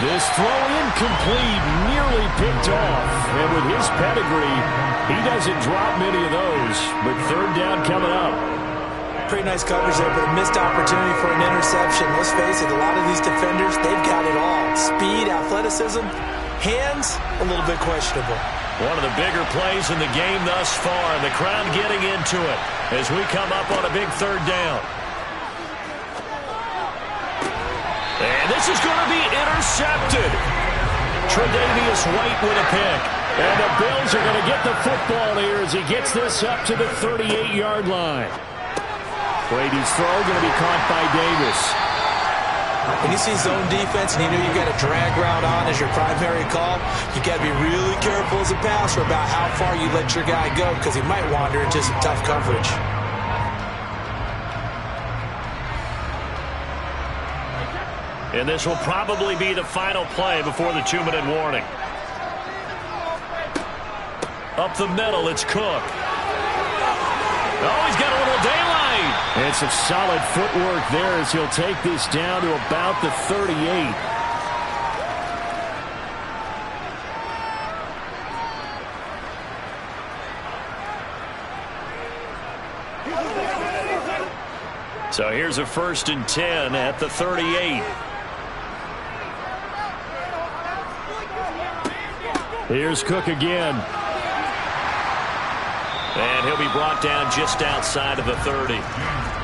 This throw incomplete, nearly picked off. And with his pedigree, he doesn't drop many of those. But third down coming up. Pretty nice coverage there, but a missed opportunity for an interception. Let's face it, a lot of these defenders, they've got it all. Speed, athleticism, hands, a little bit questionable. One of the bigger plays in the game thus far. The crowd getting into it as we come up on a big third down. And this is going to be intercepted. Tre'Davious White with a pick. And the Bills are going to get the football here as he gets this up to the 38-yard line. Brady's throw going to be caught by Davis. When you see zone defense and you know you've got a drag route on as your primary call, you got to be really careful as a passer about how far you let your guy go because he might wander into some tough coverage. And this will probably be the final play before the 2-minute warning. Up the middle, it's Cook. Oh, he's got a little daylight. And some solid footwork there as he'll take this down to about the 38. So here's a 1st and 10 at the 38. Here's Cook again. And he'll be brought down just outside of the 30.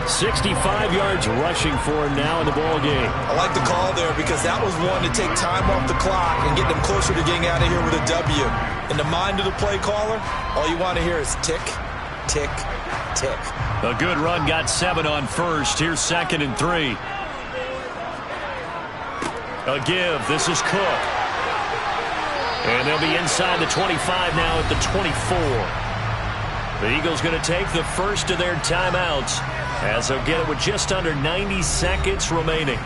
65 yards rushing for him now in the ball game. I like the call there because that was one to take time off the clock and get them closer to getting out of here with a W. In the mind of the play caller, all you want to hear is tick, tick, tick. A good run got 7 on first. Here's 2nd and 3. A give. This is Cook. And they'll be inside the 25 now at the 24. The Eagles going to take the first of their timeouts as they'll get it with just under 90 seconds remaining.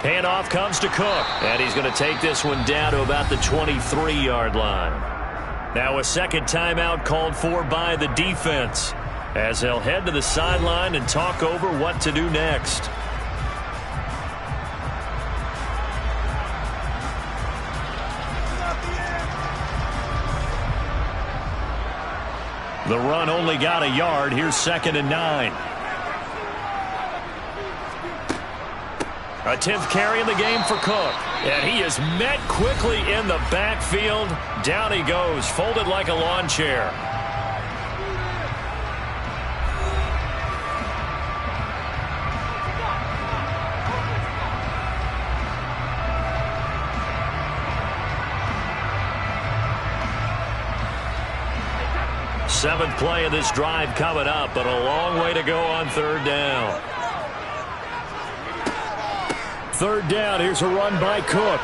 Handoff comes to Cook, and he's going to take this one down to about the 23-yard line. Now a second timeout called for by the defense as they'll head to the sideline and talk over what to do next. The run only got a yard. Here's 2nd and 9. A 10th carry in the game for Cook. And he is met quickly in the backfield. Down he goes, folded like a lawn chair. Seventh play of this drive coming up, but a long way to go on third down. Third down, here's a run by Cook.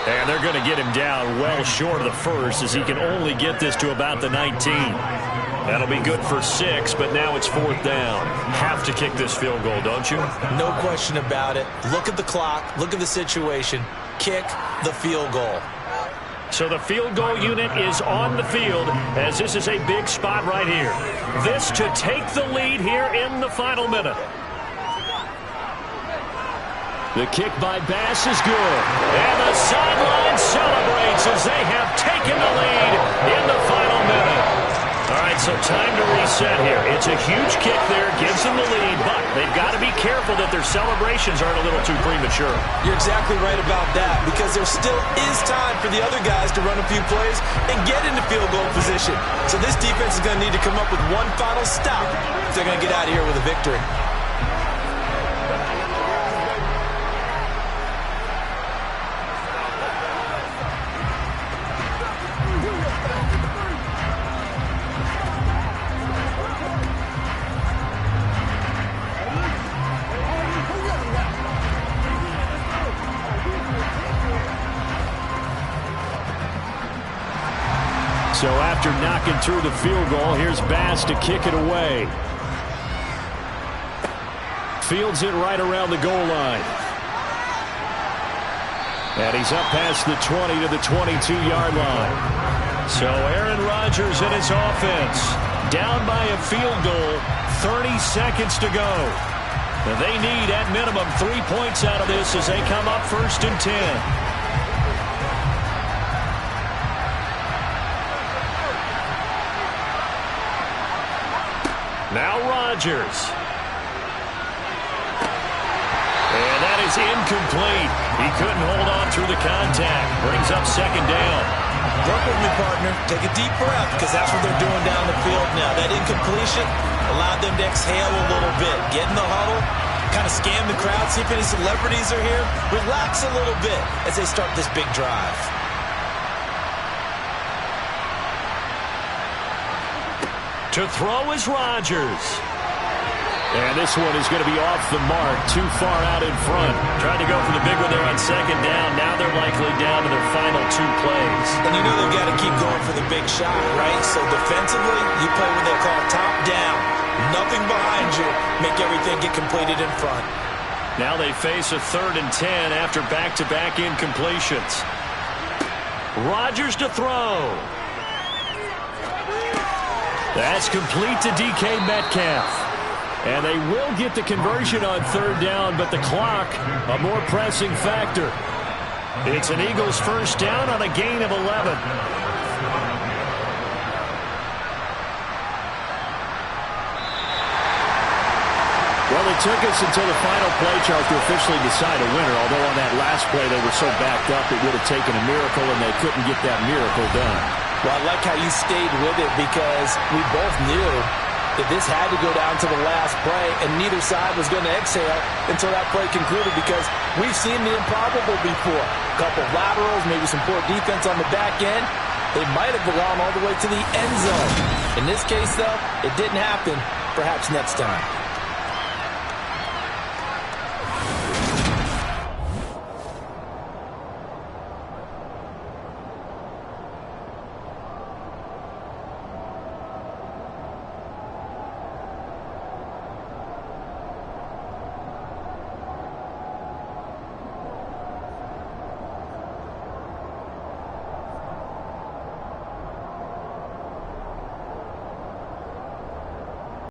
And they're going to get him down well short of the first as he can only get this to about the 19. That'll be good for 6, but now it's fourth down. Have to kick this field goal, don't you? No question about it. Look at the clock. Look at the situation. Kick the field goal. So the field goal unit is on the field as this is a big spot right here. This to take the lead here in the final minute. The kick by Bass is good. And the sideline celebrates as they have taken the lead in the final minute. All right, so time to reset here. It's a huge kick there, gives them the lead, but they've got to be careful that their celebrations aren't a little too premature. You're exactly right about that, because there still is time for the other guys to run a few plays and get into field goal position. So this defense is going to need to come up with one final stop if they're going to get out of here with a victory. So after knocking through the field goal, here's Bass to kick it away. Fields it right around the goal line. And he's up past the 20 to the 22-yard line. So Aaron Rodgers and his offense down by a field goal, 30 seconds to go. Now they need at minimum 3 points out of this as they come up first and 10. Now Rodgers. And that is incomplete. He couldn't hold on through the contact. Brings up second down. Work with me, partner. Take a deep breath, because that's what they're doing down the field now. That incompletion allowed them to exhale a little bit. Get in the huddle, kind of scan the crowd, see if any celebrities are here. Relax a little bit as they start this big drive. To throw is Rodgers. And this one is going to be off the mark, too far out in front. Tried to go for the big one there on second down. Now they're likely down to their final 2 plays. And you know they've got to keep going for the big shot, right? So defensively, you play what they call top down. Nothing behind you. Make everything get completed in front. Now they face a 3rd and 10 after back-to-back incompletions. Rodgers to throw. That's complete to DK Metcalf. And they will get the conversion on 3rd down, but the clock, a more pressing factor. It's an Eagles first down on a gain of 11. Well, it took us until the final play chart to officially decide a winner, although on that last play they were so backed up it would have taken a miracle, and they couldn't get that miracle done. Well, I like how you stayed with it, because we both knew that this had to go down to the last play, and neither side was going to exhale until that play concluded, because we've seen the improbable before. A couple of laterals, maybe some poor defense on the back end. They might have gone all the way to the end zone. In this case, though, it didn't happen. Perhaps next time.